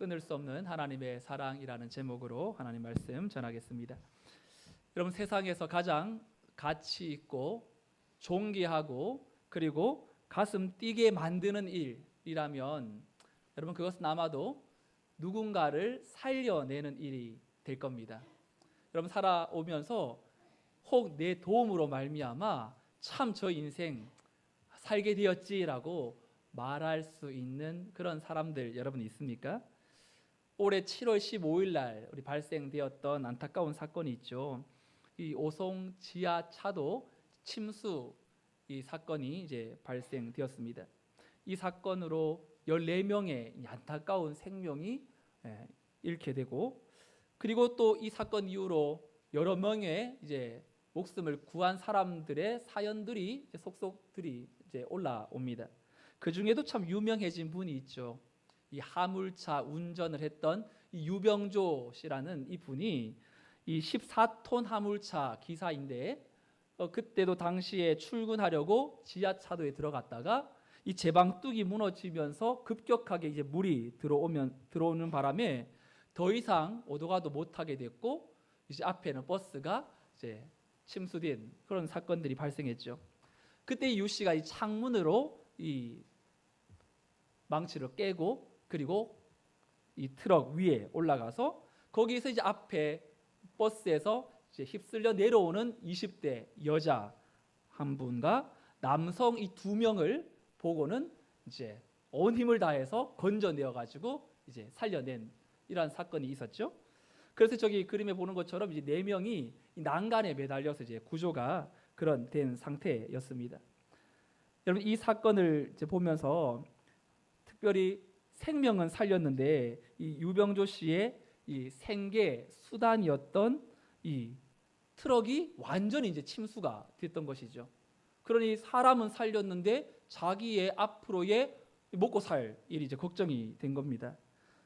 끊을 수 없는 하나님의 사랑이라는 제목으로 하나님 말씀 전하겠습니다. 여러분, 세상에서 가장 가치 있고 존귀하고 그리고 가슴 뛰게 만드는 일이라면 여러분, 그것은 아마도 누군가를 살려내는 일이 될 겁니다. 여러분, 살아오면서 혹 내 도움으로 말미암아 참 저 인생 살게 되었지라고 말할 수 있는 그런 사람들 여러분 있습니까? 올해 7월 15일 날 우리 발생되었던 안타까운 사건이 있죠. 이 오송 지하차도 침수 이 사건이 이제 발생되었습니다. 이 사건으로 14명의 안타까운 생명이 잃게 되고, 그리고 또 이 사건 이후로 여러 명의 이제 목숨을 구한 사람들의 사연들이 속속들이 이제 올라옵니다. 그 중에도 참 유명해진 분이 있죠. 이 화물차 운전을 했던 이 유병조 씨라는 이 분이 이 14톤 화물차 기사인데 그때도 당시에 출근하려고 지하차도에 들어갔다가 이 제방뚝이 무너지면서 급격하게 이제 물이 들어오는 바람에 더 이상 오도 가도 못하게 됐고, 이제 앞에는 버스가 이제 침수된 그런 사건들이 발생했죠. 그때 유 씨가 이 창문으로 이 망치를 깨고 그리고 이 트럭 위에 올라가서 거기에서 이제 앞에 버스에서 이제 휩쓸려 내려오는 20대 여자 한 분과 남성 이 2명을 보고는 이제 온 힘을 다해서 건져내어 가지고 이제 살려낸 이러한 사건이 있었죠. 그래서 저기 그림에 보는 것처럼 이제 4명이 난간에 매달려서 이제 구조가 그런 된 상태였습니다. 여러분, 이 사건을 이제 보면서 특별히 생명은 살렸는데 이 유병조 씨의 이 생계 수단이었던 이 트럭이 완전히 이제 침수가 됐던 것이죠. 그러니 사람은 살렸는데 자기의 앞으로의 먹고 살 일이 이제 걱정이 된 겁니다.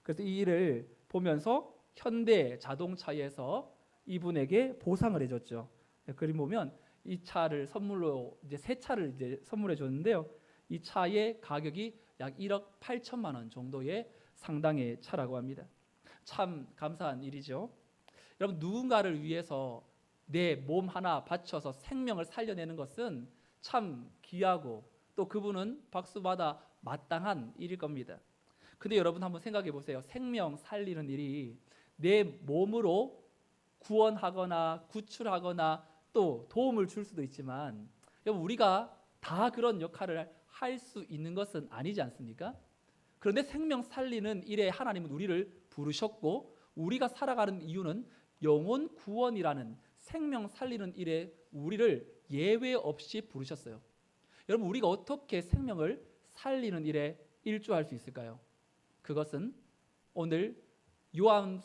그래서 이 일을 보면서 현대 자동차에서 이분에게 보상을 해줬죠. 그림 보면 이 차를 선물로 이제 새 차를 이제 선물해 줬는데요. 이 차의 가격이 약 1억 8천만 원 정도의 상당의 차라고 합니다. 참 감사한 일이죠. 여러분, 누군가를 위해서 내 몸 하나 바쳐서 생명을 살려내는 것은 참 귀하고 또 그분은 박수받아 마땅한 일일 겁니다. 근데 여러분 한번 생각해 보세요. 생명 살리는 일이 내 몸으로 구원하거나 구출하거나 또 도움을 줄 수도 있지만, 여러분, 우리가 다 그런 역할을 할 수 있는 것은 아니지 않습니까? 그런데 생명 살리는 일에 하나님은 우리를 부르셨고, 우리가 살아가는 이유는 영혼 구원이라는 생명 살리는 일에 우리를 예외 없이 부르셨어요. 여러분, 우리가 어떻게 생명을 살리는 일에 일조할 수 있을까요? 그것은 오늘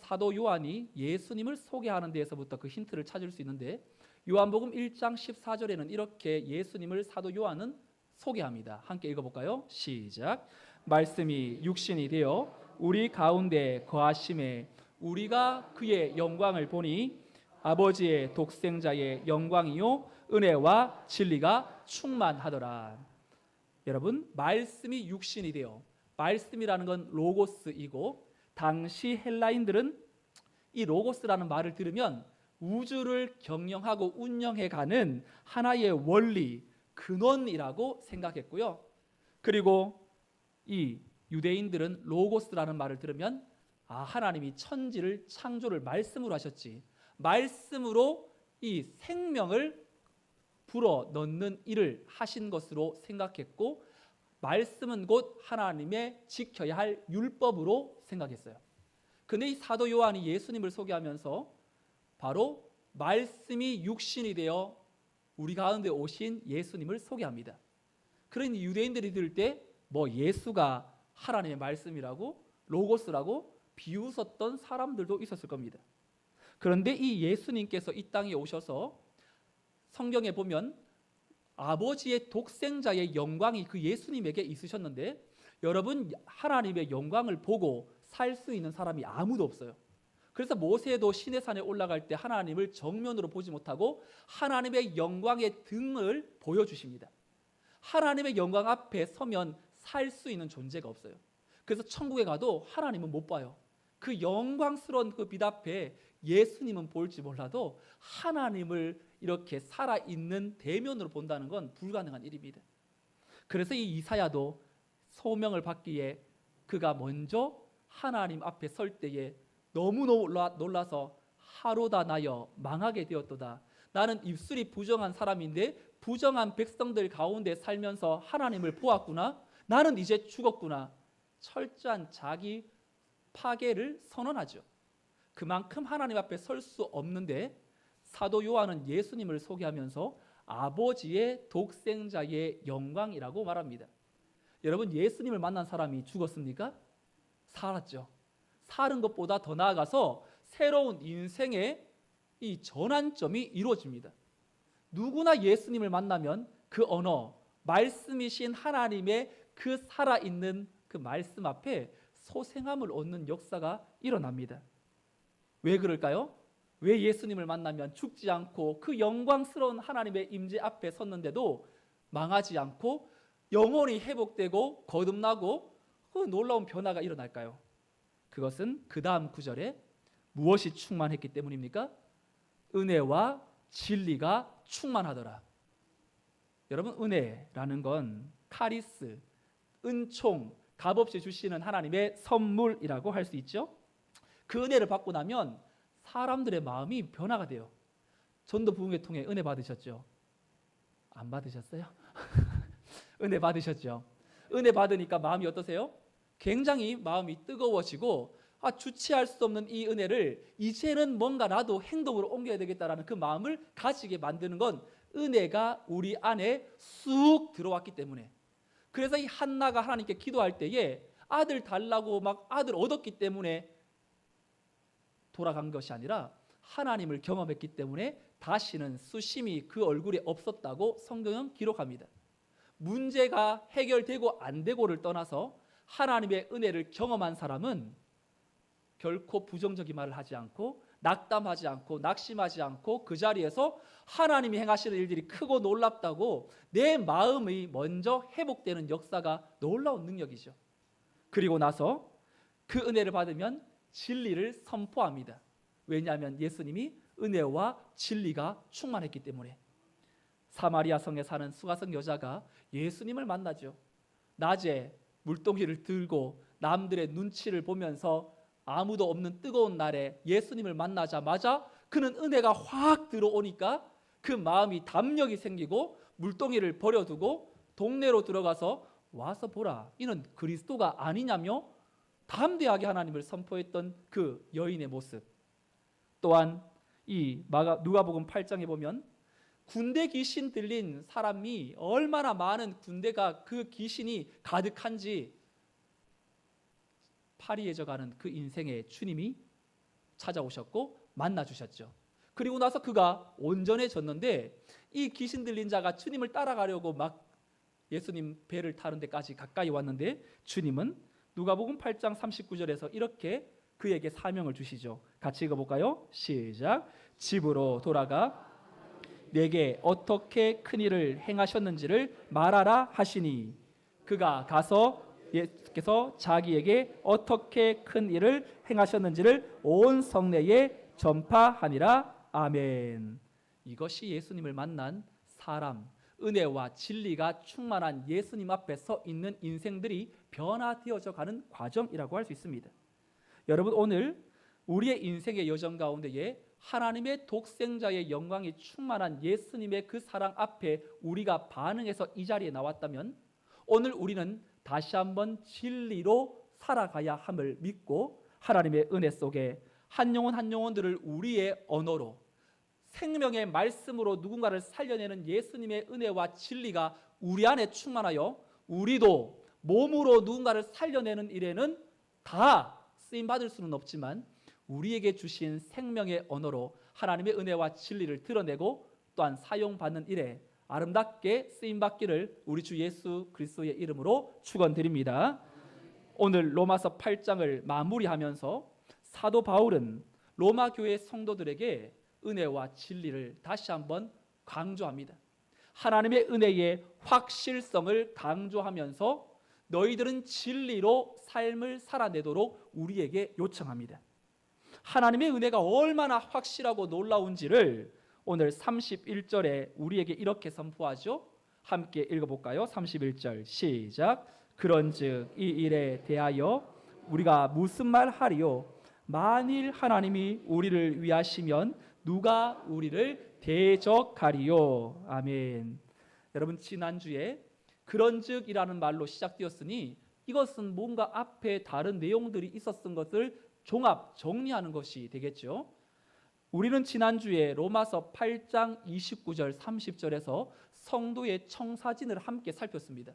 사도 요한이 예수님을 소개하는 데에서부터 그 힌트를 찾을 수 있는데, 요한복음 1장 14절에는 이렇게 예수님을 사도 요한은 소개합니다. 함께 읽어볼까요? 시작. 말씀이 육신이 되어 우리 가운데 거하심에 우리가 그의 영광을 보니 아버지의 독생자의 영광이요 은혜와 진리가 충만하더라. 여러분, 말씀이 육신이 되어, 말씀이라는 건 로고스이고, 당시 헬라인들은 이 로고스라는 말을 들으면 우주를 경영하고 운영해가는 하나의 원리, 근원이라고 생각했고요. 그리고 이 유대인들은 로고스라는 말을 들으면 하나님이 천지를 창조를 말씀으로 하셨지, 말씀으로 이 생명을 불어넣는 일을 하신 것으로 생각했고, 말씀은 곧 하나님의 지켜야 할 율법으로 생각했어요. 근데 이 사도 요한이 예수님을 소개하면서 바로 말씀이 육신이 되어 우리 가운데 오신 예수님을 소개합니다. 그러니 유대인들이 들을 때 예수가 하나님의 말씀이라고 로고스라고 비웃었던 사람들도 있었을 겁니다. 그런데 이 예수님께서 이 땅에 오셔서 성경에 보면 아버지의 독생자의 영광이 그 예수님에게 있으셨는데, 여러분, 하나님의 영광을 보고 살 수 있는 사람이 아무도 없어요. 그래서 모세도 시내산에 올라갈 때 하나님을 정면으로 보지 못하고 하나님의 영광의 등을 보여주십니다. 하나님의 영광 앞에 서면 살 수 있는 존재가 없어요. 그래서 천국에 가도 하나님은 못 봐요. 그 영광스러운 그 빛 앞에 예수님은 볼지 몰라도 하나님을 이렇게 살아있는 대면으로 본다는 건 불가능한 일입니다. 그래서 이 이사야도 소명을 받기에 그가 먼저 하나님 앞에 설 때에 너무너무 놀라서 하루다 나여 망하게 되었도다. 나는 입술이 부정한 사람인데 부정한 백성들 가운데 살면서 하나님을 보았구나. 나는 이제 죽었구나. 철저한 자기 파괴를 선언하죠. 그만큼 하나님 앞에 설 수 없는데 사도 요한은 예수님을 소개하면서 아버지의 독생자의 영광이라고 말합니다. 여러분, 예수님을 만난 사람이 죽었습니까? 살았죠. 사는 것보다 더 나아가서 새로운 인생의 이 전환점이 이루어집니다. 누구나 예수님을 만나면 그 언어, 말씀이신 하나님의 그 살아있는 그 말씀 앞에 소생함을 얻는 역사가 일어납니다. 왜 그럴까요? 왜 예수님을 만나면 죽지 않고 그 영광스러운 하나님의 임재 앞에 섰는데도 망하지 않고 영혼이 회복되고 거듭나고 그 놀라운 변화가 일어날까요? 그것은 그 다음 구절에 무엇이 충만했기 때문입니까? 은혜와 진리가 충만하더라. 여러분, 은혜라는 건 카리스, 은총, 값없이 주시는 하나님의 선물이라고 할 수 있죠. 그 은혜를 받고 나면 사람들의 마음이 변화가 돼요. 전도 부흥회 통해 은혜 받으셨죠? 안 받으셨어요? 은혜 받으셨죠? 은혜 받으니까 마음이 어떠세요? 굉장히 마음이 뜨거워지고 주체할 수 없는 이 은혜를 이제는 뭔가 나도 행동으로 옮겨야 되겠다라는 그 마음을 가지게 만드는 건 은혜가 우리 안에 쑥 들어왔기 때문에. 그래서 이 한나가 하나님께 기도할 때에 아들 달라고 막 아들 얻었기 때문에 돌아간 것이 아니라 하나님을 경험했기 때문에 다시는 수심이 그 얼굴에 없었다고 성경은 기록합니다. 문제가 해결되고 안 되고를 떠나서 하나님의 은혜를 경험한 사람은 결코 부정적인 말을 하지 않고 낙담하지 않고 낙심하지 않고 그 자리에서 하나님이 행하시는 일들이 크고 놀랍다고 내 마음이 먼저 회복되는 역사가 놀라운 능력이죠. 그리고 나서 그 은혜를 받으면 진리를 선포합니다. 왜냐하면 예수님이 은혜와 진리가 충만했기 때문에. 사마리아 성에 사는 수가성 여자가 예수님을 만나죠. 낮에 물동이를 들고 남들의 눈치를 보면서 아무도 없는 뜨거운 날에 예수님을 만나자마자 그는 은혜가 확 들어오니까 그 마음이 담력이 생기고 물동이를 버려두고 동네로 들어가서 와서 보라, 이는 그리스도가 아니냐며 담대하게 하나님을 선포했던 그 여인의 모습. 또한 이 누가복음 8장에 보면 군대 귀신 들린 사람이 얼마나 많은 군대가 그 귀신이 가득한지 파리해져가는 그 인생에 주님이 찾아오셨고 만나주셨죠. 그리고 나서 그가 온전해졌는데 이 귀신 들린 자가 주님을 따라가려고 막 예수님 배를 타는 데까지 가까이 왔는데 주님은 누가복음 8장 39절에서 이렇게 그에게 사명을 주시죠. 같이 읽어볼까요? 시작. 집으로 돌아가 내게 어떻게 큰 일을 행하셨는지를 말하라 하시니 그가 가서 예수께서 자기에게 어떻게 큰 일을 행하셨는지를 온 성내에 전파하니라. 아멘. 이것이 예수님을 만난 사람, 은혜와 진리가 충만한 예수님 앞에 서 있는 인생들이 변화되어져 가는 과정이라고 할 수 있습니다. 여러분, 오늘 우리의 인생의 여정 가운데에 하나님의 독생자의 영광이 충만한 예수님의 그 사랑 앞에 우리가 반응해서 이 자리에 나왔다면 오늘 우리는 다시 한번 진리로 살아가야 함을 믿고 하나님의 은혜 속에 한 영혼 한 영혼들을 우리의 언어로 생명의 말씀으로 누군가를 살려내는 예수님의 은혜와 진리가 우리 안에 충만하여 우리도 몸으로 누군가를 살려내는 일에는 다 쓰임받을 수는 없지만 우리에게 주신 생명의 언어로 하나님의 은혜와 진리를 드러내고 또한 사용받는 일에 아름답게 쓰임받기를 우리 주 예수 그리스도의 이름으로 축원드립니다. 오늘 로마서 8장을 마무리하면서 사도 바울은 로마 교회 성도들에게 은혜와 진리를 다시 한번 강조합니다. 하나님의 은혜의 확실성을 강조하면서 너희들은 진리로 삶을 살아내도록 우리에게 요청합니다. 하나님의 은혜가 얼마나 확실하고 놀라운지를 오늘 31절에 우리에게 이렇게 선포하죠. 함께 읽어볼까요? 31절 시작. 그런즉 이 일에 대하여 우리가 무슨 말 하리요? 만일 하나님이 우리를 위하시면 누가 우리를 대적하리요? 아멘. 여러분, 지난주에 그런즉이라는 말로 시작되었으니 이것은 뭔가 앞에 다른 내용들이 있었던 것을 종합 정리하는 것이 되겠죠. 우리는 지난주에 로마서 8장 29절 30절에서 성도의 청사진을 함께 살폈습니다.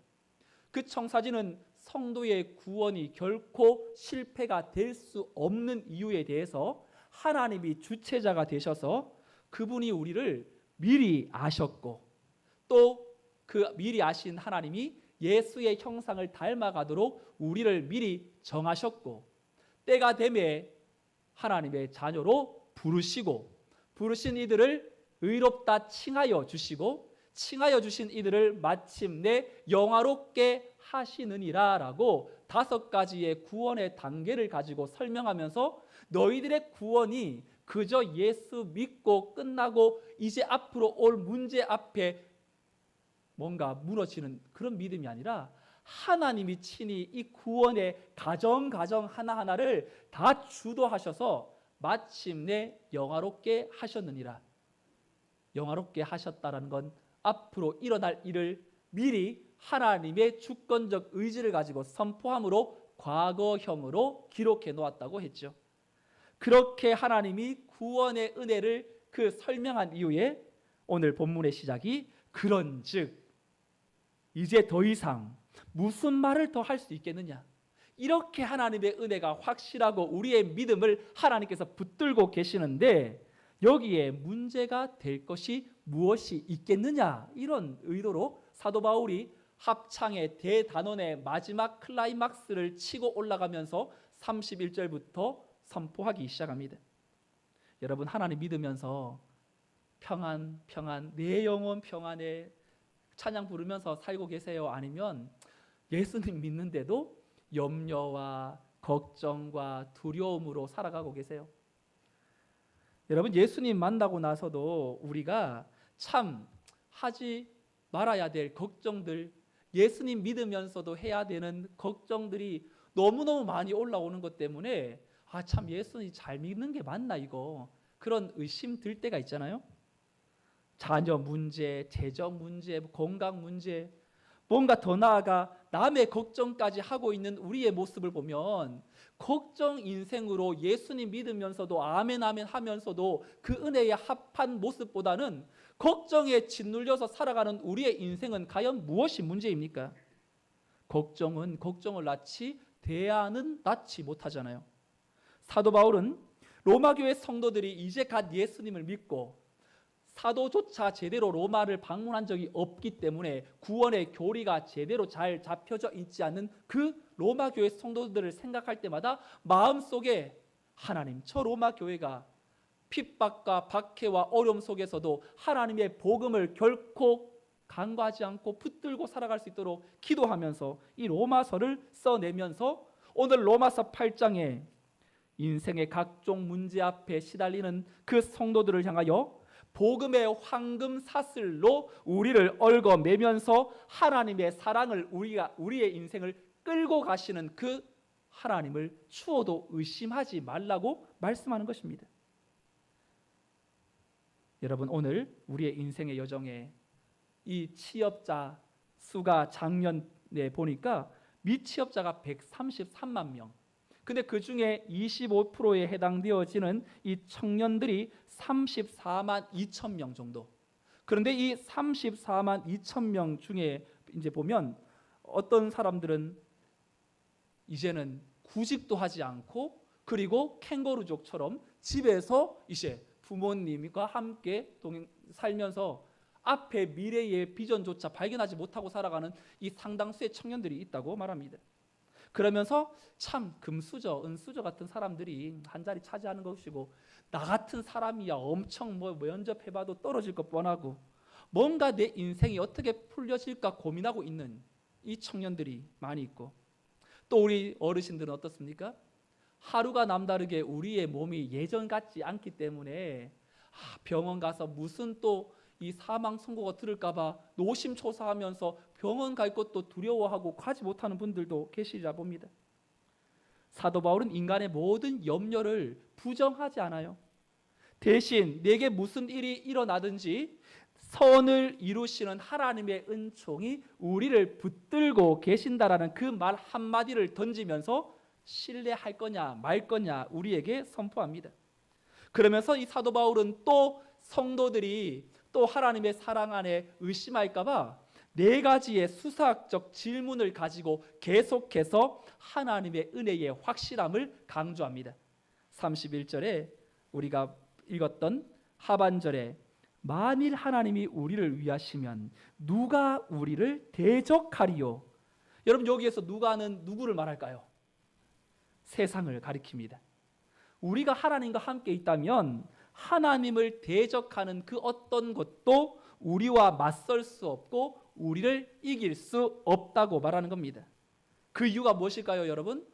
그 청사진은 성도의 구원이 결코 실패가 될 수 없는 이유에 대해서 하나님이 주체자가 되셔서 그분이 우리를 미리 아셨고, 또 그 미리 아신 하나님이 예수의 형상을 닮아가도록 우리를 미리 정하셨고, 때가 되매 하나님의 자녀로 부르신 이들을 의롭다 칭하여 주시고, 칭하여 주신 이들을 마침내 영화롭게 하시느니라 라고 5가지의 구원의 단계를 가지고 설명하면서 너희들의 구원이 그저 예수 믿고 끝나고 이제 앞으로 올 문제 앞에 뭔가 무너지는 그런 믿음이 아니라 하나님이 친히 이 구원의 가정 하나하나를 다 주도하셔서 마침내 영화롭게 하셨느니라. 영화롭게 하셨다라는 건 앞으로 일어날 일을 미리 하나님의 주권적 의지를 가지고 선포함으로 과거형으로 기록해 놓았다고 했죠. 그렇게 하나님이 구원의 은혜를 그 설명한 이후에 오늘 본문의 시작이 그런즉 이제 더 이상 무슨 말을 더 할 수 있겠느냐. 이렇게 하나님의 은혜가 확실하고 우리의 믿음을 하나님께서 붙들고 계시는데 여기에 문제가 될 것이 무엇이 있겠느냐, 이런 의도로 사도 바울이 합창의 대단원의 마지막 클라이막스를 치고 올라가면서 31절부터 선포하기 시작합니다. 여러분, 하나님 믿으면서 평안 내 영혼 평안에 찬양 부르면서 살고 계세요? 아니면 예수님 믿는데도 염려와 걱정과 두려움으로 살아가고 계세요? 여러분, 예수님 만나고 나서도 우리가 참 하지 말아야 될 걱정들, 예수님 믿으면서도 해야 되는 걱정들이 너무너무 많이 올라오는 것 때문에 참 예수님 잘 믿는 게 맞나, 이거 그런 의심 들 때가 있잖아요. 자녀 문제, 재정 문제, 건강 문제, 뭔가 더 나아가 남의 걱정까지 하고 있는 우리의 모습을 보면 걱정 인생으로 예수님 믿으면서도 아멘 하면서도 그 은혜에 합한 모습보다는 걱정에 짓눌려서 살아가는 우리의 인생은 과연 무엇이 문제입니까? 걱정은 걱정을 낳지 대안은 낳지 못하잖아요. 사도 바울은 로마 교회 성도들이 이제 갓 예수님을 믿고 사도조차 제대로 로마를 방문한 적이 없기 때문에 구원의 교리가 제대로 잘 잡혀져 있지 않는 그 로마 교회 성도들을 생각할 때마다 마음속에 하나님, 저 로마 교회가 핍박과 박해와 어려움 속에서도 하나님의 복음을 결코 간과하지 않고 붙들고 살아갈 수 있도록 기도하면서 이 로마서를 써내면서 오늘 로마서 8장에 인생의 각종 문제 앞에 시달리는 그 성도들을 향하여 복음의 황금 사슬로 우리를 얽어매면서 하나님의 사랑을 우리의 인생을 끌고 가시는 그 하나님을 추워도 의심하지 말라고 말씀하는 것입니다. 여러분, 오늘 우리의 인생의 여정에 이 취업자 수가 작년에 보니까 미취업자가 133만 명. 근데 그 중에 25%에 해당되어지는 이 청년들이 34만 2천 명 정도. 그런데 이 34만 2천 명 중에 이제 보면 어떤 사람들은 이제는 구직도 하지 않고 그리고 캥거루족처럼 집에서 이제 부모님과 함께 살면서 앞에 미래의 비전조차 발견하지 못하고 살아가는 이 상당수의 청년들이 있다고 말합니다. 그러면서 참 금수저, 은수저 같은 사람들이 한 자리 차지하는 것이고 나 같은 사람이야 엄청 면접해봐도 떨어질 것 뻔하고 뭔가 내 인생이 어떻게 풀려질까 고민하고 있는 이 청년들이 많이 있고, 또 우리 어르신들은 어떻습니까? 하루가 남다르게 우리의 몸이 예전 같지 않기 때문에 병원 가서 무슨 또 이 사망 선고가 들을까봐 노심초사하면서 병원 갈 것도 두려워하고 가지 못하는 분들도 계시자 봅니다. 사도 바울은 인간의 모든 염려를 부정하지 않아요. 대신 내게 무슨 일이 일어나든지 선을 이루시는 하나님의 은총이 우리를 붙들고 계신다라는 그 말 한마디를 던지면서 신뢰할 거냐 말 거냐 우리에게 선포합니다. 그러면서 이 사도 바울은 또 성도들이 또 하나님의 사랑 안에 의심할까 봐 4가지의 수사학적 질문을 가지고 계속해서 하나님의 은혜의 확실함을 강조합니다. 31절에 우리가 읽었던 하반절에 만일 하나님이 우리를 위하시면 누가 우리를 대적하리요? 여러분, 여기에서 누가는 누구를 말할까요? 세상을 가리킵니다. 우리가 하나님과 함께 있다면 하나님을 대적하는 그 어떤 것도 우리와 맞설 수 없고 우리를 이길 수 없다고 말하는 겁니다. 그 이유가 무엇일까요, 여러분?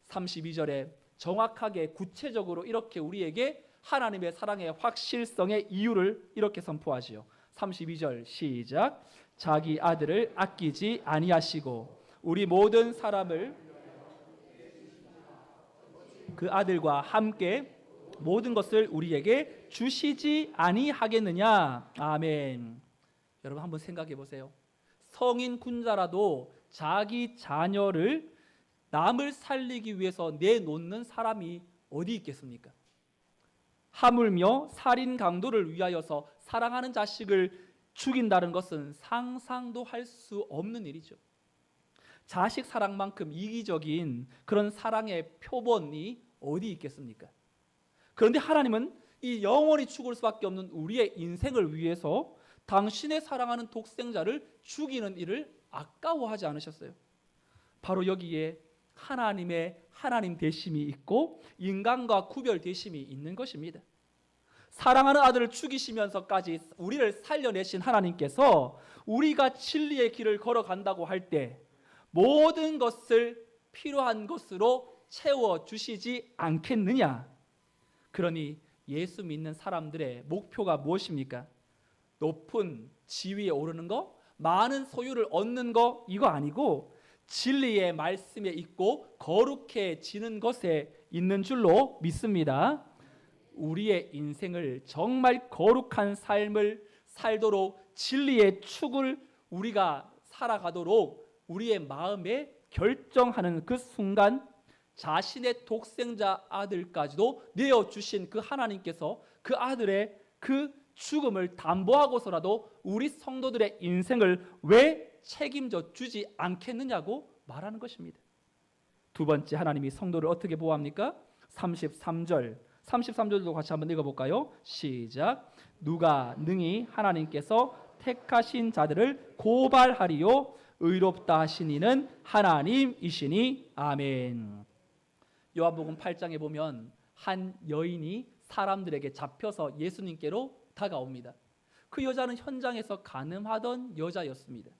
32절에 정확하게 구체적으로 이렇게 우리에게 하나님의 사랑의 확실성의 이유를 이렇게 선포하지요. 32절 시작. 자기 아들을 아끼지 아니하시고 우리 모든 사람을 그 아들과 함께 모든 것을 우리에게 주시지 아니하겠느냐. 아멘. 여러분 한번 생각해 보세요. 성인 군자라도 자기 자녀를 남을 살리기 위해서 내놓는 사람이 어디 있겠습니까? 하물며 살인 강도를 위하여서 사랑하는 자식을 죽인다는 것은 상상도 할 수 없는 일이죠. 자식 사랑만큼 이기적인 그런 사랑의 표본이 어디 있겠습니까? 그런데 하나님은 이 영원히 죽을 수밖에 없는 우리의 인생을 위해서 당신의 사랑하는 독생자를 죽이는 일을 아까워하지 않으셨어요. 바로 여기에 하나님의 하나님 되심이 있고 인간과 구별되심이 있는 것입니다. 사랑하는 아들을 죽이시면서까지 우리를 살려내신 하나님께서 우리가 진리의 길을 걸어간다고 할 때 모든 것을 필요한 것으로 채워주시지 않겠느냐. 그러니 예수 믿는 사람들의 목표가 무엇입니까? 높은 지위에 오르는 거, 많은 소유를 얻는 거, 이거 아니고 진리의 말씀에 있고 거룩해지는 것에 있는 줄로 믿습니다. 우리의 인생을 정말 거룩한 삶을 살도록 진리의 축을 우리가 살아가도록 우리의 마음에 결정하는 그 순간 자신의 독생자 아들까지도 내어주신 그 하나님께서 그 아들의 그 죽음을 담보하고서라도 우리 성도들의 인생을 왜 책임져 주지 않겠느냐고 말하는 것입니다. 두 번째, 하나님이 성도를 어떻게 보호합니까? 33절도 같이 한번 읽어볼까요? 시작. 누가 능히 하나님께서 택하신 자들을 고발하리요? 의롭다 하신 이는 하나님이시니. 아멘. 요한복음 8장에 보면 한 여인이 사람들에게 잡혀서 예수님께로 다가옵니다. 그 여자는 현장에서 간음하던 여자였습니다.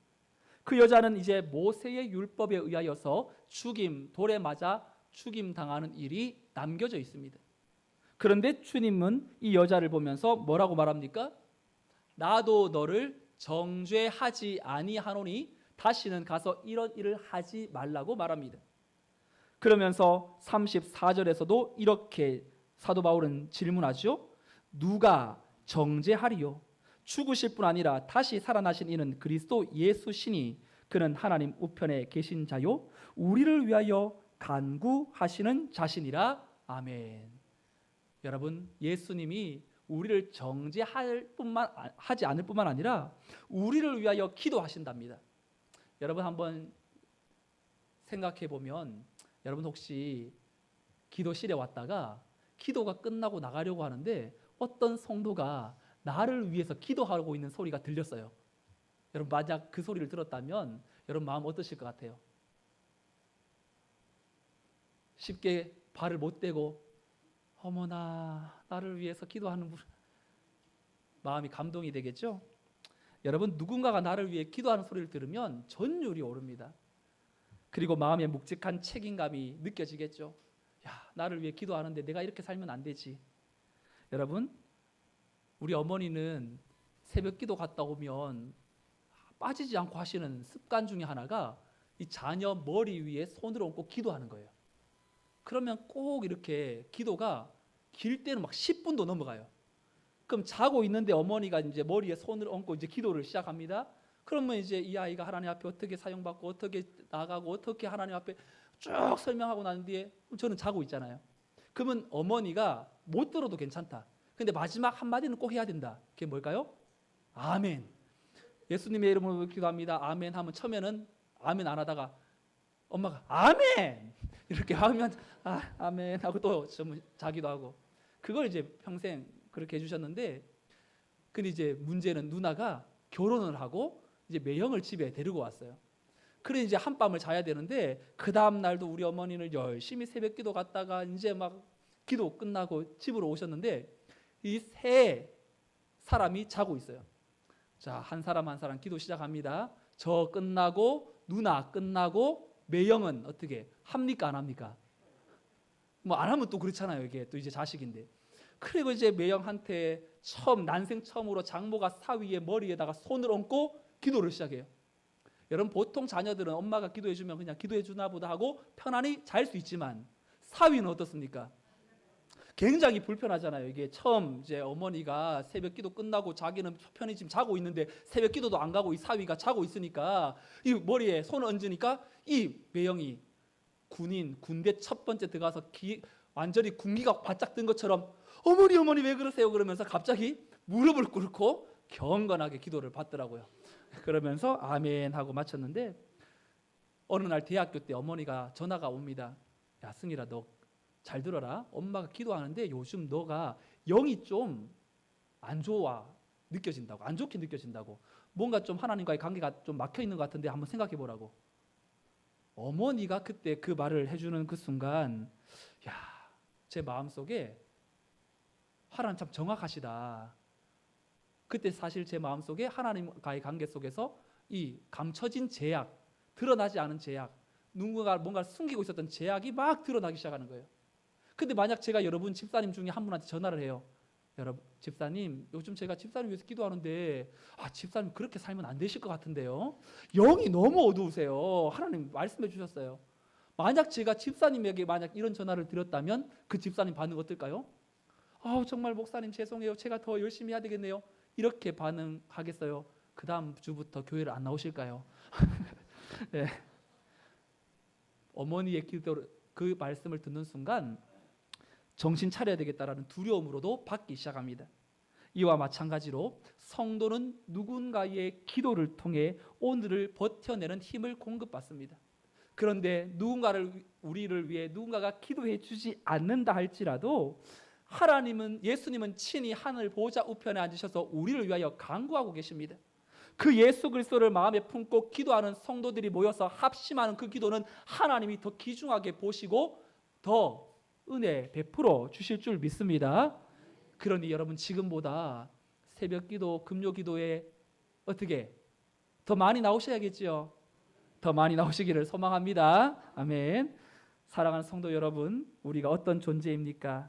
그 여자는 이제 모세의 율법에 의하여서 돌에 맞아 죽임당하는 일이 남겨져 있습니다. 그런데 주님은 이 여자를 보면서 뭐라고 말합니까? 나도 너를 정죄하지 아니하노니 다시는 가서 이런 일을 하지 말라고 말합니다. 그러면서 34절에서도 이렇게 사도 바울은 질문하죠. 누가 정죄하리요? 죽으실 뿐 아니라 다시 살아나신 이는 그리스도 예수시니 그는 하나님 우편에 계신 자요 우리를 위하여 간구하시는 자신이라. 아멘. 여러분, 예수님이 우리를 하지 않을 뿐만 아니라 우리를 위하여 기도하신답니다. 여러분 한번 생각해 보면, 여러분 혹시 기도실에 왔다가 기도가 끝나고 나가려고 하는데 어떤 성도가 나를 위해서 기도하고 있는 소리가 들렸어요. 여러분 만약 그 소리를 들었다면 여러분 마음 어떠실 것 같아요? 쉽게 발을 못 대고 어머나 나를 위해서 기도하는 분, 마음이 감동이 되겠죠? 여러분, 누군가가 나를 위해 기도하는 소리를 들으면 전율이 오릅니다. 그리고 마음에 묵직한 책임감이 느껴지겠죠. 야, 나를 위해 기도하는데 내가 이렇게 살면 안 되지. 여러분, 우리 어머니는 새벽 기도 갔다 오면 빠지지 않고 하시는 습관 중에 하나가 이 자녀 머리 위에 손을 얹고 기도하는 거예요. 그러면 꼭 이렇게 기도가 길 때는 막 10분도 넘어가요. 그럼 자고 있는데 어머니가 이제 머리에 손을 얹고 이제 기도를 시작합니다. 그러면 이제 이 아이가 하나님 앞에 어떻게 사용받고 어떻게 나가고 어떻게 하나님 앞에 쭉 설명하고 난 뒤에 저는 자고 있잖아요. 그러면 어머니가 못 들어도 괜찮다. 근데 마지막 한마디는 꼭 해야 된다. 그게 뭘까요? 아멘. 예수님의 이름으로 기도합니다. 아멘 하면 처음에는 아멘 안 하다가 엄마가 아멘 이렇게 하면 아멘 하고 또 자기도 하고, 그걸 이제 평생 그렇게 해주셨는데, 근데 이제 문제는 누나가 결혼을 하고 이제 매형을 집에 데리고 왔어요. 그래 이제 한밤을 자야 되는데 그 다음 날도 우리 어머니는 열심히 새벽기도 갔다가 이제 막 기도 끝나고 집으로 오셨는데 이 세 사람이 자고 있어요. 자, 한 사람 한 사람 기도 시작합니다. 저 끝나고 누나 끝나고 매형은 어떻게 합니까 안 합니까? 뭐 안 하면 또 그렇잖아요. 이게 또 이제 자식인데. 그리고 이제 매형한테 난생 처음으로 장모가 사위의 머리에다가 손을 얹고 기도를 시작해요. 여러분, 보통 자녀들은 엄마가 기도해 주면 그냥 기도해 주나 보다 하고 편안히 잘 수 있지만 사위는 어떻습니까? 굉장히 불편하잖아요. 이게 처음 이제 어머니가 새벽 기도 끝나고 자기는 편히 지금 자고 있는데 새벽 기도도 안 가고 이 사위가 자고 있으니까 이 머리에 손을 얹으니까 이 매형이 군대 첫 번째 들어가서 완전히 군기가 바짝 든 것처럼 어머니 왜 그러세요? 그러면서 갑자기 무릎을 꿇고 경건하게 기도를 받더라고요. 그러면서 아멘 하고 마쳤는데 어느 날 대학교 때 어머니가 전화가 옵니다. 야, 승일아, 너 잘 들어라. 엄마가 기도하는데 요즘 너가 영이 좀 안 좋아 느껴진다고, 안 좋게 느껴진다고, 뭔가 좀 하나님과의 관계가 좀 막혀 있는 것 같은데 한번 생각해 보라고. 어머니가 그때 그 말을 해주는 그 순간, 야, 제 마음속에 하나님 참 정확하시다. 그때 사실 제 마음속에 하나님과의 관계 속에서 이 감춰진 죄악, 드러나지 않은 죄악, 누군가 뭔가 숨기고 있었던 죄악이 막 드러나기 시작하는 거예요. 근데 만약 제가 여러분 집사님 중에 한 분한테 전화를 해요. 여러분, 집사님, 요즘 제가 집사님 위해서 기도하는데 집사님 그렇게 살면 안 되실 것 같은데요. 영이 너무 어두우세요. 하나님 말씀해 주셨어요. 만약 제가 집사님에게 만약 이런 전화를 드렸다면 그 집사님 반응 어떨까요? 정말 목사님 죄송해요. 제가 더 열심히 해야 되겠네요. 이렇게 반응하겠어요? 그 다음 주부터 교회를 안 나오실까요? 네. 어머니의 기도를, 그 말씀을 듣는 순간 정신 차려야 되겠다라는 두려움으로도 받기 시작합니다. 이와 마찬가지로 성도는 누군가의 기도를 통해 오늘을 버텨내는 힘을 공급받습니다. 그런데 우리를 위해 누군가가 기도해 주지 않는다 할지라도 예수님은 친히 하늘 보좌 우편에 앉으셔서 우리를 위하여 간구하고 계십니다. 그 예수 그리스도를 마음에 품고 기도하는 성도들이 모여서 합심하는 그 기도는 하나님이 더 귀중하게 보시고 더 은혜 베풀어 주실 줄 믿습니다. 그러니 여러분, 지금보다 새벽 기도, 금요 기도에 어떻게 더 많이 나오셔야겠지요. 더 많이 나오시기를 소망합니다. 아멘. 사랑하는 성도 여러분, 우리가 어떤 존재입니까?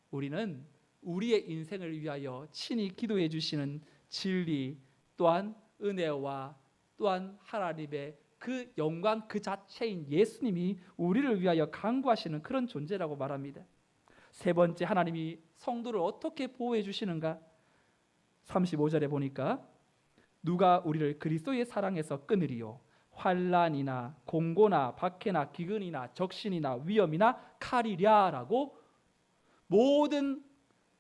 우리는 우리의 인생을 위하여 친히 기도해 주시는 진리 또한 은혜와 또한 하나님의 그 영광 그 자체인 예수님이 우리를 위하여 간구하시는 그런 존재라고 말합니다. 세 번째, 하나님이 성도를 어떻게 보호해 주시는가? 35절에 보니까 누가 우리를 그리스도의 사랑에서 끊으리요? 환난이나 공고나 박해나 기근이나 적신이나 위험이나 칼이랴라고 모든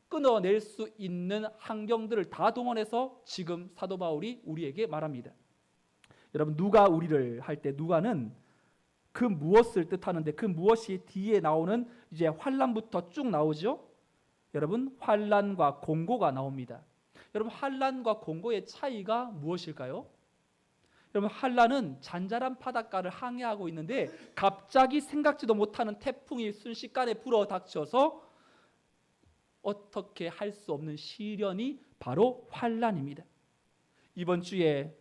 끊어낼 수 있는 환경들을 다 동원해서 지금 사도 바울이 우리에게 말합니다. 여러분, 누가 우리를 할 때 누가는 그 무엇을 뜻하는데 그 무엇이 뒤에 나오는 이제 환난부터 쭉 나오죠. 여러분, 환난과 공고가 나옵니다. 여러분, 환난과 공고의 차이가 무엇일까요? 여러분, 환난은 잔잔한 바닷가를 항해하고 있는데 갑자기 생각지도 못하는 태풍이 순식간에 불어 닥쳐서 어떻게 할 수 없는 시련이 바로 환난입니다. 이번 주에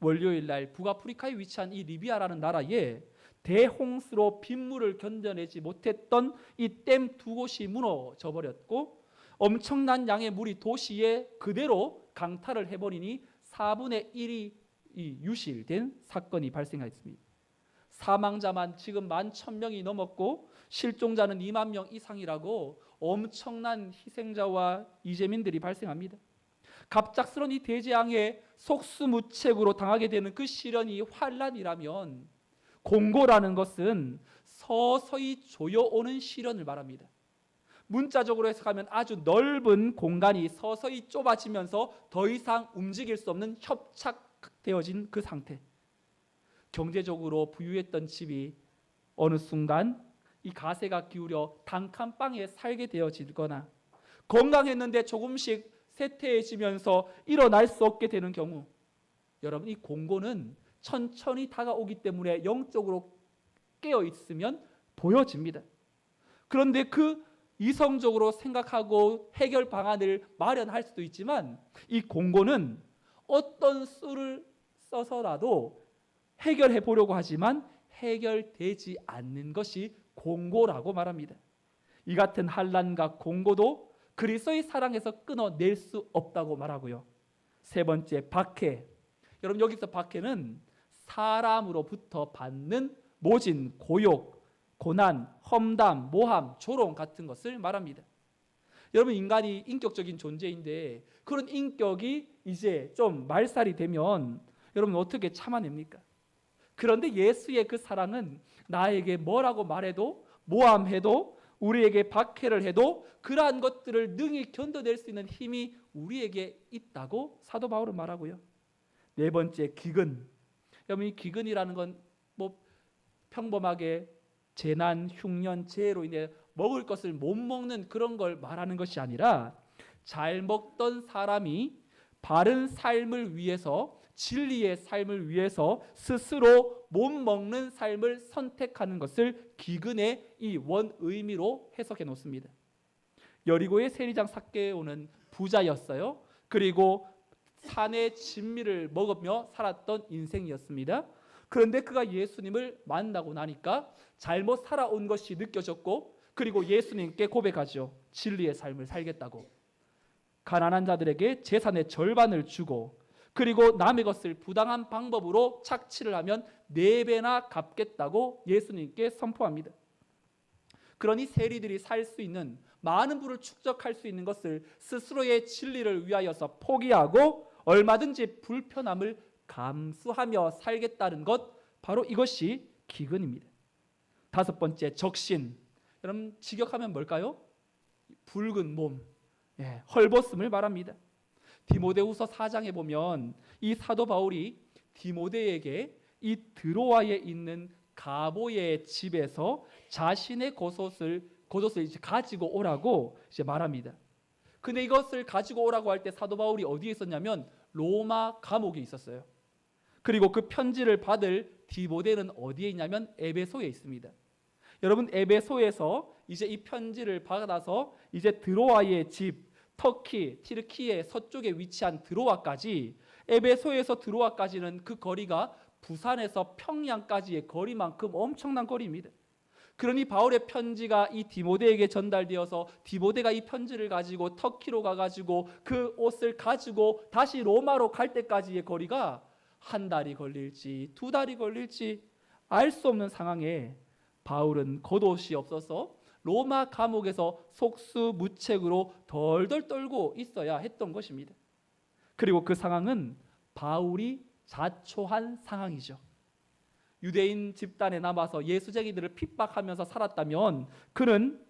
월요일 날 북아프리카에 위치한 이 리비아라는 나라에 대홍수로 빗물을 견뎌내지 못했던 이 댐 두 곳이 무너져 버렸고 엄청난 양의 물이 도시에 그대로 강타를 해버리니 4분의 1이 유실된 사건이 발생했습니다. 사망자만 지금 11,000명이 넘었고 실종자는 2만 명 이상이라고 엄청난 희생자와 이재민들이 발생합니다. 갑작스런 이 대재앙에 속수무책으로 당하게 되는 그 시련이 환란이라면 공고라는 것은 서서히 조여오는 시련을 말합니다. 문자적으로 해석하면 아주 넓은 공간이 서서히 좁아지면서 더 이상 움직일 수 없는 협착되어진 그 상태. 경제적으로 부유했던 집이 어느 순간 이 가세가 기울여 단칸방에 살게 되어지거나 건강했는데 조금씩 쇠퇴해지면서 일어날 수 없게 되는 경우, 여러분 이 공고는 천천히 다가오기 때문에 영적으로 깨어 있으면 보여집니다. 그런데 그 이성적으로 생각하고 해결 방안을 마련할 수도 있지만 이 공고는 어떤 수를 써서라도 해결해 보려고 하지만 해결되지 않는 것이 공고라고 말합니다. 이 같은 환난과 공고도 그리스도의 사랑에서 끊어낼 수 없다고 말하고요. 세 번째, 박해. 여러분 여기서 박해는 사람으로부터 받는 모진, 고욕, 고난, 험담, 모함, 조롱 같은 것을 말합니다. 여러분 인간이 인격적인 존재인데 그런 인격이 이제 좀 말살이 되면 여러분 어떻게 참아냅니까? 그런데 예수의 그 사랑은 나에게 뭐라고 말해도 모함해도 우리에게 박해를 해도 그러한 것들을 능히 견뎌낼 수 있는 힘이 우리에게 있다고 사도 바울은 말하고요. 네 번째, 기근. 여러분 이 기근이라는 건 뭐 평범하게 재난, 흉년, 재해로 인해 먹을 것을 못 먹는 그런 걸 말하는 것이 아니라 잘 먹던 사람이 바른 삶을 위해서 진리의 삶을 위해서 스스로 못 먹는 삶을 선택하는 것을 기근의 이 원의미로 해석해 놓습니다. 여리고의 세리장 삭개오는 부자였어요. 그리고 산의 진미를 먹으며 살았던 인생이었습니다. 그런데 그가 예수님을 만나고 나니까 잘못 살아온 것이 느껴졌고 그리고 예수님께 고백하죠. 진리의 삶을 살겠다고. 가난한 자들에게 재산의 절반을 주고 그리고 남의 것을 부당한 방법으로 착취를 하면 4배나 갚겠다고 예수님께 선포합니다. 그러니 세리들이 살 수 있는 많은 부를 축적할 수 있는 것을 스스로의 진리를 위하여서 포기하고 얼마든지 불편함을 감수하며 살겠다는 것, 바로 이것이 기근입니다. 다섯 번째, 적신. 여러분 직역하면 뭘까요? 붉은 몸, 헐벗음을 말합니다. 디모데후서 4장에 보면 이 사도 바울이 디모데에게 이 드로아에 있는 가보의 집에서 자신의 겉옷을 이제 가지고 오라고 이제 말합니다. 근데 이것을 가지고 오라고 할 때 사도 바울이 어디에 있었냐면 로마 감옥에 있었어요. 그리고 그 편지를 받을 디모데는 어디에 있냐면 에베소에 있습니다. 여러분 에베소에서 이제 이 편지를 받아서 이제 드로아의 집, 터키, 튀르키예 서쪽에 위치한 드로아까지, 에베소에서 드로아까지는 그 거리가 부산에서 평양까지의 거리만큼 엄청난 거리입니다. 그러니 바울의 편지가 이 디모데에게 전달되어서 디모데가 이 편지를 가지고 터키로 가가지고 그 옷을 가지고 다시 로마로 갈 때까지의 거리가 한 달이 걸릴지 2달이 걸릴지 알 수 없는 상황에 바울은 겉옷이 없어서 로마 감옥에서 속수무책으로 덜덜 떨고 있어야 했던 것입니다. 그리고 그 상황은 바울이 자초한 상황이죠. 유대인 집단에 남아서 예수쟁이들을 핍박하면서 살았다면 그는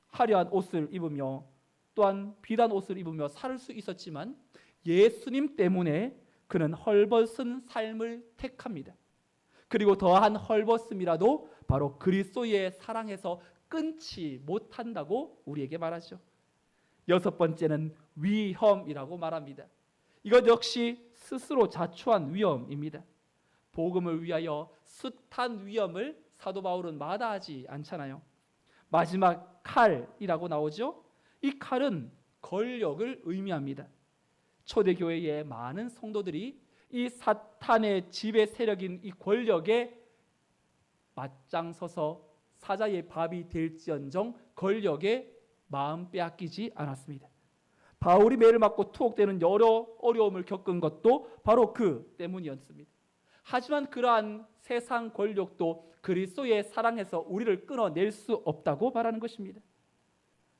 화려한 옷을 입으며 또한 비단 옷을 입으며 살 수 있었지만 예수님 때문에 그는 헐벗은 삶을 택합니다. 그리고 더한 헐벗음이라도 바로 그리스도의 사랑에서 끊지 못한다고 우리에게 말하죠. 여섯 번째는 위험이라고 말합니다. 이것 역시 스스로 자초한 위험입니다. 복음을 위하여 숱한 위험을 사도 바울은 마다하지 않잖아요. 마지막 칼이라고 나오죠. 이 칼은 권력을 의미합니다. 초대교회의 많은 성도들이 이 사탄의 지배 세력인 이 권력에 맞장서서 사자의 밥이 될지언정 권력에 마음 빼앗기지 않았습니다. 바울이 매를 맞고 투옥되는 여러 어려움을 겪은 것도 바로 그 때문이었습니다. 하지만 그러한 세상 권력도 그리스도의 사랑에서 우리를 끊어낼 수 없다고 말하는 것입니다.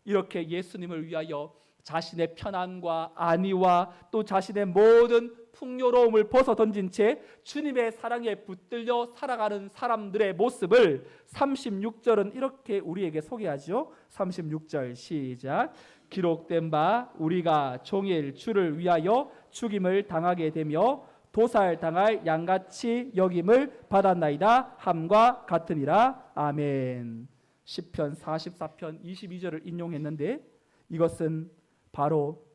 이렇게 예수님을 위하여 자신의 편안과 안위와 또 자신의 모든 풍요로움을 벗어던진 채 주님의 사랑에 붙들려 살아가는 사람들의 모습을 36절은 이렇게 우리에게 소개하죠. 36절 시작. 기록된 바 우리가 종일 주를 위하여 죽임을 당하게 되며 도살당할 양같이 여김을 받았나이다 함과 같으니라. 아멘. 시편 44편 22절을 인용했는데 이것은 바로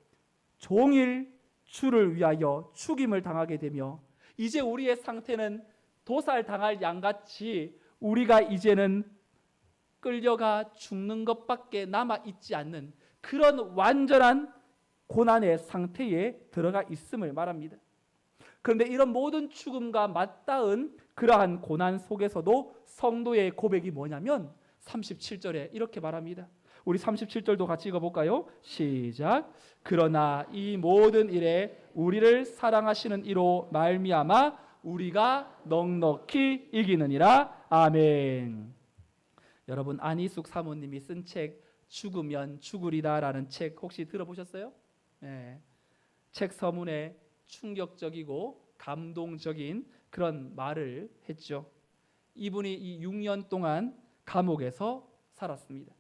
종일 주를 위하여 죽임을 당하게 되며 이제 우리의 상태는 도살당할 양같이 우리가 이제는 끌려가 죽는 것밖에 남아있지 않는 그런 완전한 고난의 상태에 들어가 있음을 말합니다. 그런데 이런 모든 죽음과 맞닿은 그러한 고난 속에서도 성도의 고백이 뭐냐면 37절에 이렇게 말합니다. 우리 37절도 같이 읽어볼까요? 시작. 그러나 이 모든 일에 우리를 사랑하시는 이로 말미암아 우리가 넉넉히 이기느니라. 아멘. 여러분 안희숙 사모님이 쓴 책 죽으면 죽으리다라는 책 혹시 들어보셨어요? 네. 책 서문에 충격적이고 감동적인 그런 말을 했죠. 이분이 이 6년 동안 감옥에서 살았습니다.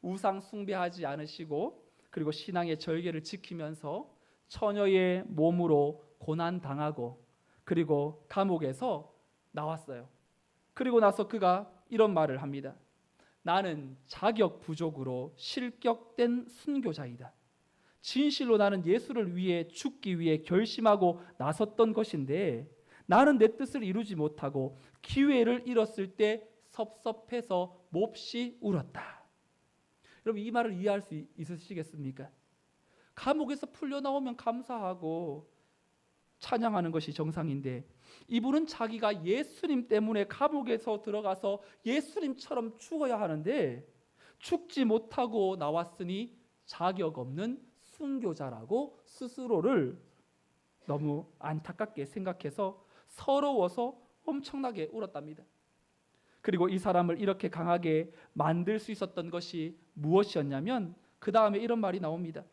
우상 숭배하지 않으시고 그리고 신앙의 절개를 지키면서 처녀의 몸으로 고난당하고 그리고 감옥에서 나왔어요. 그리고 나서 그가 이런 말을 합니다. 나는 자격 부족으로 실격된 순교자이다. 진실로 나는 예수를 위해 죽기 위해 결심하고 나섰던 것인데 나는 내 뜻을 이루지 못하고 기회를 잃었을 때 섭섭해서 몹시 울었다. 여러분 이 말을 이해할 수 있으시겠습니까? 감옥에서 풀려나오면 감사하고 찬양하는 것이 정상인데 이분은 자기가 예수님 때문에 감옥에서 들어가서 예수님처럼 죽어야 하는데 죽지 못하고 나왔으니 자격 없는 순교자라고 스스로를 너무 안타깝게 생각해서 서러워서 엄청나게 울었답니다. 그리고 이 사람을 이렇게 강하게 만들 수 있었던 것이 무엇이었냐면 그 다음에 이런 말이 나옵니다.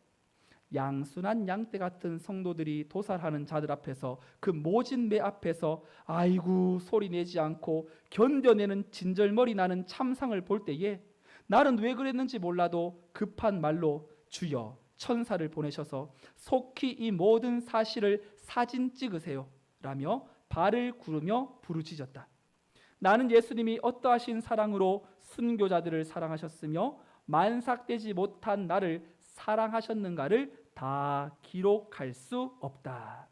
양순한 양떼 같은 성도들이 도살하는 자들 앞에서 그 모진 매 앞에서 아이고 소리 내지 않고 견뎌내는 진절머리 나는 참상을 볼 때에 나는 왜 그랬는지 몰라도 급한 말로 주여 천사를 보내셔서 속히 이 모든 사실을 사진 찍으세요 라며 발을 구르며 부르짖었다. 나는 예수님이 어떠하신 사랑으로 순교자들을 사랑하셨으며 만삭되지 못한 나를 사랑하셨는가를 다 기록할 수 없다.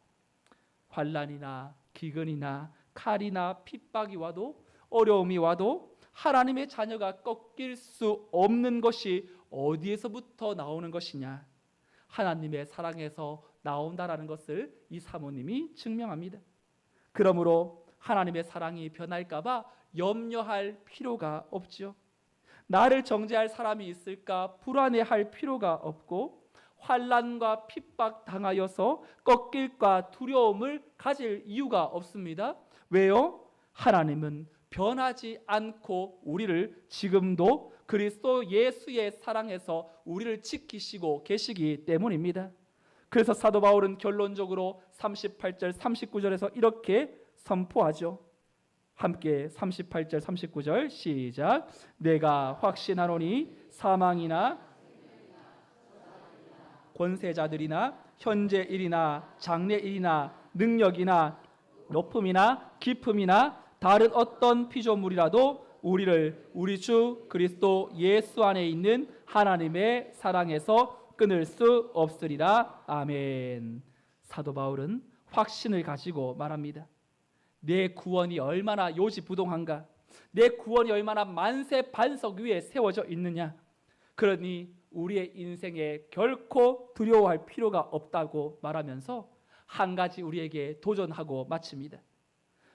환난이나 기근이나 칼이나 핍박이 와도 어려움이 와도 하나님의 자녀가 꺾일 수 없는 것이 어디에서부터 나오는 것이냐? 하나님의 사랑에서 나온다라는 것을 이 사모님이 증명합니다. 그러므로 하나님의 사랑이 변할까 봐 염려할 필요가 없죠. 나를 정죄할 사람이 있을까 불안해할 필요가 없고 환난과 핍박 당하여서 꺾일까 두려움을 가질 이유가 없습니다. 왜요? 하나님은 변하지 않고 우리를 지금도 그리스도 예수의 사랑에서 우리를 지키시고 계시기 때문입니다. 그래서 사도 바울은 결론적으로 38절 39절에서 이렇게 선포하죠. 함께 38절 39절 시작. 내가 확신하노니 사망이나 권세자들이나 현재 일이나 장래 일이나 능력이나 높음이나 깊음이나 다른 어떤 피조물이라도 우리를 우리 주 그리스도 예수 안에 있는 하나님의 사랑에서 끊을 수 없으리라. 아멘. 사도 바울은 확신을 가지고 말합니다. 내 구원이 얼마나 요지부동한가? 내 구원이 얼마나 만세 반석 위에 세워져 있느냐? 그러니 우리의 인생에 결코 두려워할 필요가 없다고 말하면서 한 가지 우리에게 도전하고 마칩니다.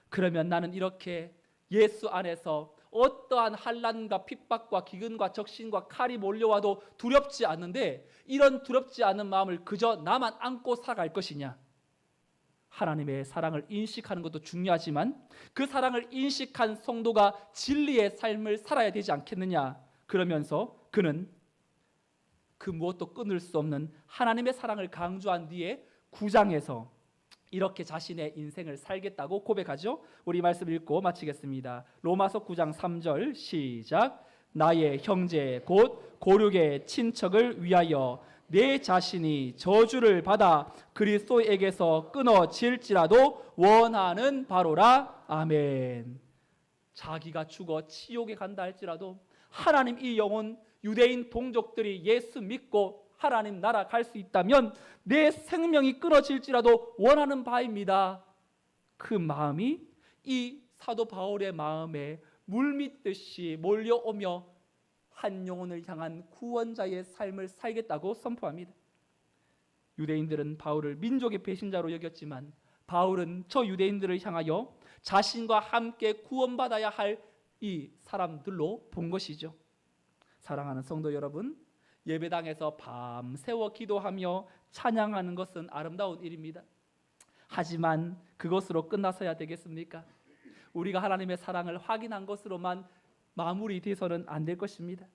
그러면 나는 이렇게 예수 안에서 어떠한 환난과 핍박과 기근과 적신과 칼이 몰려와도 두렵지 않는데 이런 두렵지 않은 마음을 그저 나만 안고 살아갈 것이냐? 하나님의 사랑을 인식하는 것도 중요하지만 그 사랑을 인식한 성도가 진리의 삶을 살아야 되지 않겠느냐? 그러면서 그는 그 무엇도 끊을 수 없는 하나님의 사랑을 강조한 뒤에 9장에서 이렇게 자신의 인생을 살겠다고 고백하죠. 우리 말씀 읽고 마치겠습니다. 로마서 9장 3절 시작. 나의 형제 곧 고륙의 친척을 위하여 내 자신이 저주를 받아 그리스도에게서 끊어질지라도 원하는 바로라. 아멘. 자기가 죽어 지옥에 간다 할지라도 하나님 이 영혼 유대인 동족들이 예수 믿고 하나님 나라 갈 수 있다면 내 생명이 끊어질지라도 원하는 바입니다. 그 마음이 이 사도 바울의 마음에 물밀듯이 몰려오며 한 영혼을 향한 구원자의 삶을 살겠다고 선포합니다. 유대인들은 바울을 민족의 배신자로 여겼지만 바울은 저 유대인들을 향하여 자신과 함께 구원받아야 할 이 사람들로 본 것이죠. 사랑하는 성도 여러분, 예배당에서 밤새워 기도하며 찬양하는 것은 아름다운 일입니다. 하지만 그것으로 끝나서야 되겠습니까? 우리가 하나님의 사랑을 확인한 것으로만 마무리돼서는 안 될 것입니다.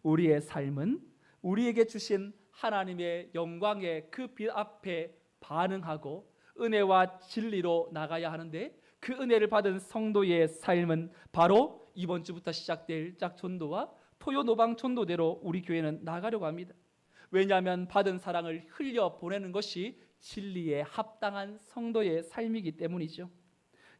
우리의 삶은 우리에게 주신 하나님의 영광의 그 빛 앞에 반응하고 은혜와 진리로 나가야 하는데 그 은혜를 받은 성도의 삶은 바로 이번 주부터 시작될 짝전도와 토요노방 전도대로 우리 교회는 나가려고 합니다. 왜냐하면 받은 사랑을 흘려보내는 것이 진리에 합당한 성도의 삶이기 때문이죠.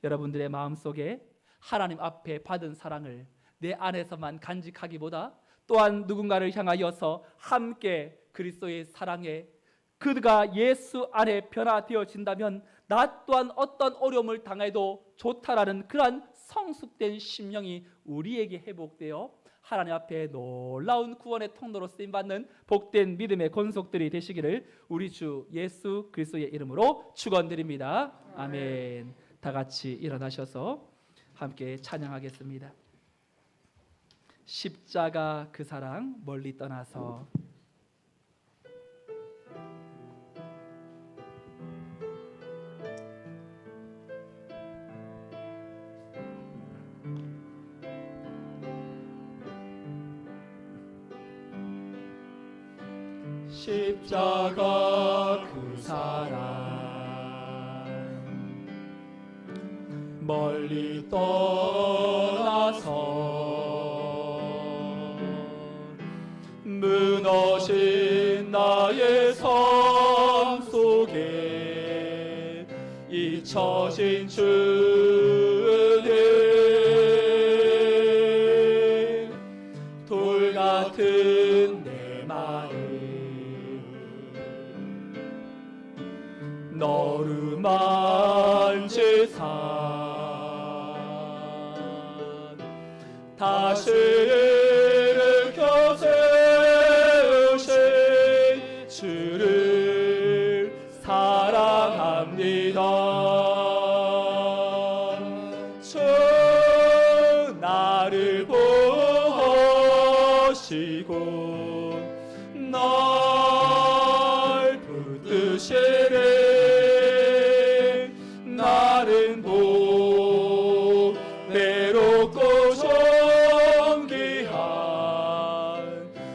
여러분들의 마음속에 하나님 앞에 받은 사랑을 내 안에서만 간직하기보다 또한 누군가를 향하여서 함께 그리스도의 사랑에 그가 예수 안에 변화되어진다면 나 또한 어떤 어려움을 당해도 좋다라는 그러한 성숙된 심령이 우리에게 회복되어 하나님 앞에 놀라운 구원의 통로로 쓰임받는 복된 믿음의 권속들이 되시기를 우리 주 예수 그리스도의 이름으로 축원드립니다. 아멘. 다 같이 일어나셔서 함께 찬양하겠습니다. 십자가 그 사랑 멀리 떠나서. 십자가 그 사랑 멀리 떠나서 무너진 나의 삶 속에 잊혀진 주님 돌 같은 내 마음 너를 만지사 다시 일으켜 세우신 주를 사랑합니다. 주 나를 보시고 날 붙드시네 나는 외롭고 존귀한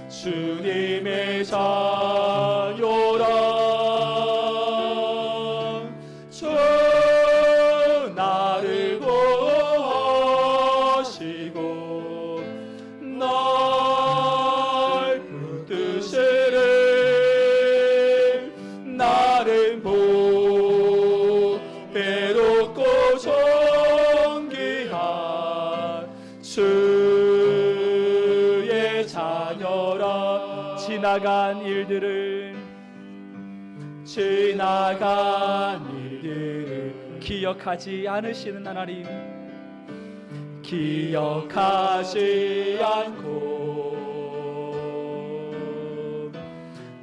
주님의 자녀라. 주 나를 보시고 날 붙드시네 나는 외롭고 존귀한 주의 자녀라. 지나간 일들을 기억하지 않으시는 하나님, 기억하지 않고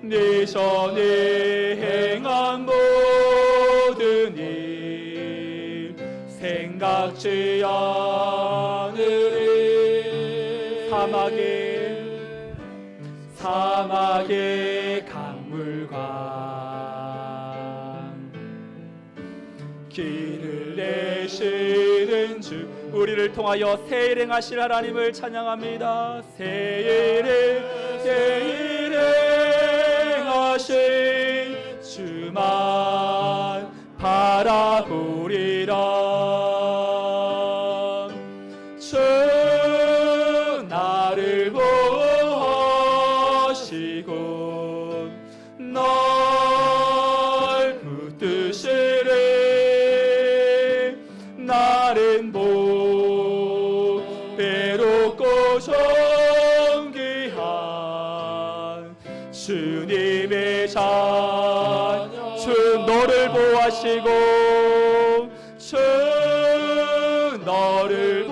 네 전에 행한 모든 일 생각지 않으리. 사막의 강물과 길을 내시는 주, 우리를 통하여 새 일 행하실 하나님을 찬양합니다. 새 일 행하실 주만 바라보리라. 주 나를 보시고 날 붙드시리. 나는 보배롭고 존귀한 주님의 자녀. 주 너를 보호하시고 주 너를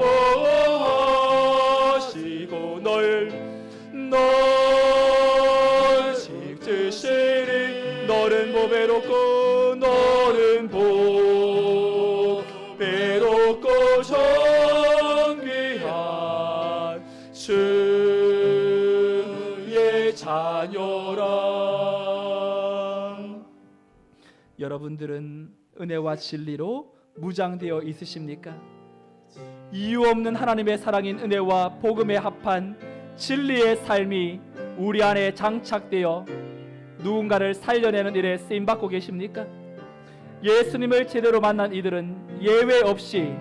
보호하시고 널 지키시리. 너는 보배롭고 너는 보배롭고 존귀한 주의 자녀라. 여러분들은 은혜와 진리로 무장되어 있으십니까? 이유 없는 하나님의 사랑인 은혜와 복음에 합한 진리의 삶이 우리 안에 장착되어 누군가를 살려내는 일에 쓰임받고 계십니까? 예수님을 제대로 만난 이들은 예외 없이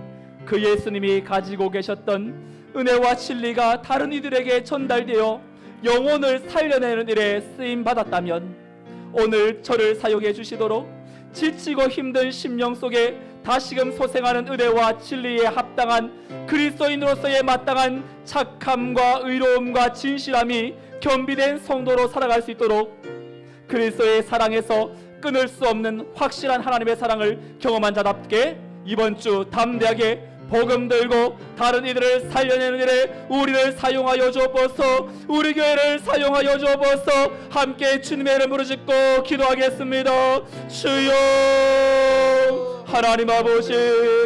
그 예수님이 가지고 계셨던 은혜와 진리가 다른 이들에게 전달되어 영혼을 살려내는 일에 쓰임받았다면 오늘 저를 사용해 주시도록 지치고 힘든 심령 속에 다시금 소생하는 은혜와 진리에 합당한 그리스도인으로서의 마땅한 착함과 의로움과 진실함이 겸비된 성도로 살아갈 수 있도록 그리스도의 사랑에서 끊을 수 없는 확실한 하나님의 사랑을 경험한 자답게 이번 주 담대하게 복음 들고 다른 이들을 살려내는 일에 우리를 사용하여 주옵소서. 우리 교회를 사용하여 주옵소서. 함께 주님의 이름으로 짓고 기도하겠습니다. 주여 하나님 아버지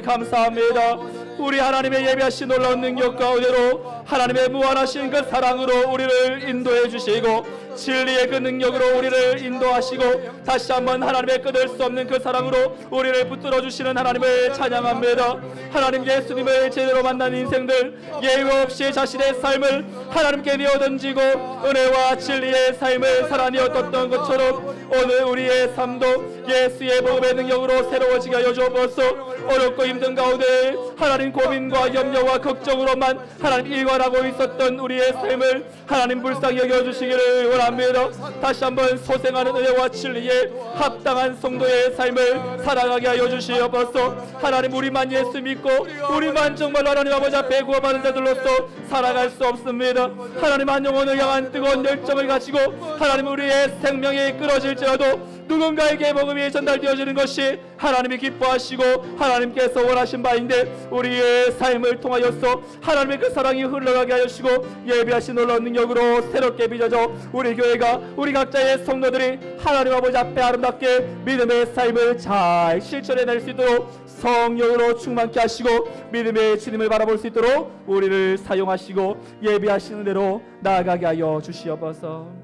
감사합니다. 우리 하나님의 예비하신 놀라운 능력 가운데로 하나님의 무한하신 그 사랑으로 우리를 인도해 주시고 진리의 그 능력으로 우리를 인도하시고 다시 한번 하나님의 끊을 수 없는 그 사랑으로 우리를 붙들어 주시는 하나님을 찬양합니다. 하나님 예수님을 제대로 만난 인생들 예외 없이 자신의 삶을 하나님께 내어던지고 은혜와 진리의 삶을 살아내어 떴던 것처럼 오늘 우리의 삶도 예수의 복음의 능력으로 새로워지게 하여 주옵소서. 어렵고 힘든 가운데 하나님 고민과 염려와 걱정으로만 하나님 일관하고 있었던 우리의 삶을 하나님 불쌍히 여겨주시기를 원합니다. 다시 한번 소생하는 은혜와 진리에 합당한 성도의 삶을 살아가게 하여 주시옵소서. 하나님 우리만 예수 믿고 우리만 정말 하나님 아버지 앞에 구원받은 자들로서 살아갈 수 없습니다. 하나님 한 영혼을 향한 뜨거운 열정을 가지고 하나님 우리의 생명이 끊어질지라도 누군가에게 복음이 전달되어지는 것이 하나님이 기뻐하시고 하나님께서 원하신 바인데 우리의 삶을 통하여서 하나님의 그 사랑이 흘러가게 하시고 예비하신 놀라운 능력으로 새롭게 빚어져 우리 교회가 우리 각자의 성도들이 하나님 아버지 앞에 아름답게 믿음의 삶을 잘 실천해낼 수 있도록 성령으로 충만케 하시고 믿음의 주님을 바라볼 수 있도록 우리를 사용하시고 예비하시는 대로 나아가게 하여 주시옵소서.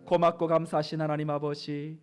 고맙고 감사하신 하나님 아버지,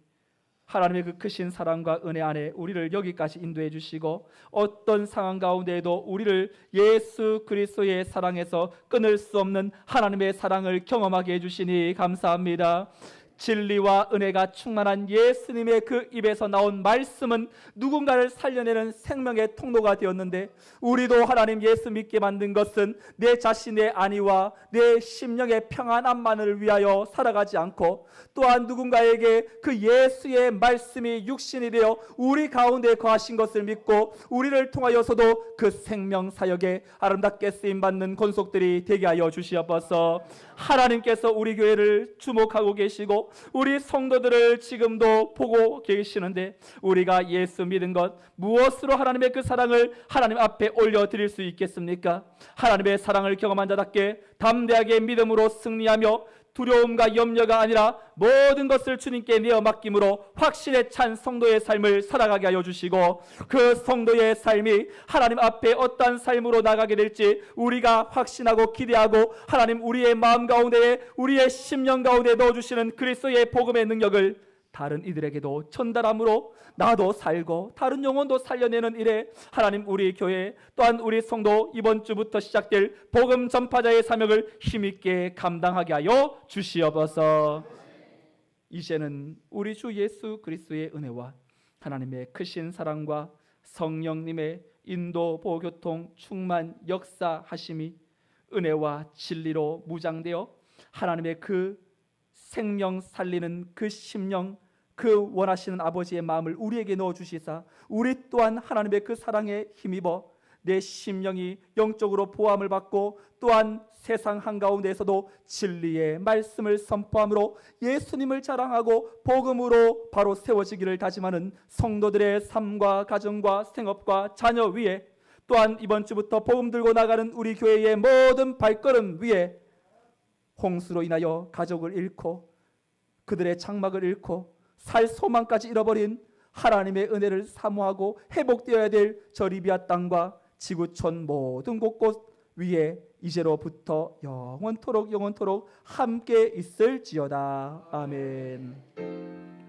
하나님의 그 크신 사랑과 은혜 안에 우리를 여기까지 인도해 주시고 어떤 상황 가운데에도 우리를 예수 그리스도의 사랑에서 끊을 수 없는 하나님의 사랑을 경험하게 해주시니 감사합니다. 진리와 은혜가 충만한 예수님의 그 입에서 나온 말씀은 누군가를 살려내는 생명의 통로가 되었는데 우리도 하나님 예수 믿게 만든 것은 내 자신의 안위와 내 심령의 평안함만을 위하여 살아가지 않고 또한 누군가에게 그 예수의 말씀이 육신이 되어 우리 가운데 거하신 것을 믿고 우리를 통하여서도 그 생명 사역에 아름답게 쓰임받는 권속들이 되게 하여 주시옵소서. 하나님께서 우리 교회를 주목하고 계시고 우리 성도들을 지금도 보고 계시는데 우리가 예수 믿은 것 무엇으로 하나님의 그 사랑을 하나님 앞에 올려드릴 수 있겠습니까? 하나님의 사랑을 경험한 자답게 담대하게 믿음으로 승리하며 두려움과 염려가 아니라 모든 것을 주님께 내어 맡김으로 확신에 찬 성도의 삶을 살아가게 하여 주시고, 그 성도의 삶이 하나님 앞에 어떠한 삶으로 나가게 될지 우리가 확신하고 기대하고, 하나님 우리의 마음 가운데, 우리의 심령 가운데 넣어주시는 그리스도의 복음의 능력을 다른 이들에게도 전달함으로 나도 살고 다른 영혼도 살려내는 일에 하나님 우리 교회 또한 우리 성도 이번 주부터 시작될 복음 전파자의 사명을 힘있게 감당하게 하여 주시옵소서. 이제는 우리 주 예수 그리스도의 은혜와 하나님의 크신 사랑과 성령님의 인도 보교통 충만 역사하심이 은혜와 진리로 무장되어 하나님의 그 생명 살리는 그 심령, 그 원하시는 아버지의 마음을 우리에게 넣어주시사 우리 또한 하나님의 그 사랑에 힘입어 내 심령이 영적으로 보함을 받고, 또한 세상 한가운데에서도 진리의 말씀을 선포함으로 예수님을 자랑하고 복음으로 바로 세워지기를 다짐하는 성도들의 삶과 가정과 생업과 자녀 위에, 또한 이번 주부터 복음 들고 나가는 우리 교회의 모든 발걸음 위에 홍수로 인하여 가족을 잃고 그들의 장막을 잃고 살 소망까지 잃어버린 하나님의 은혜를 사모하고 회복되어야 될 저 리비아 땅과 지구촌 모든 곳곳 위에 이제로부터 영원토록 함께 있을지어다. 아멘.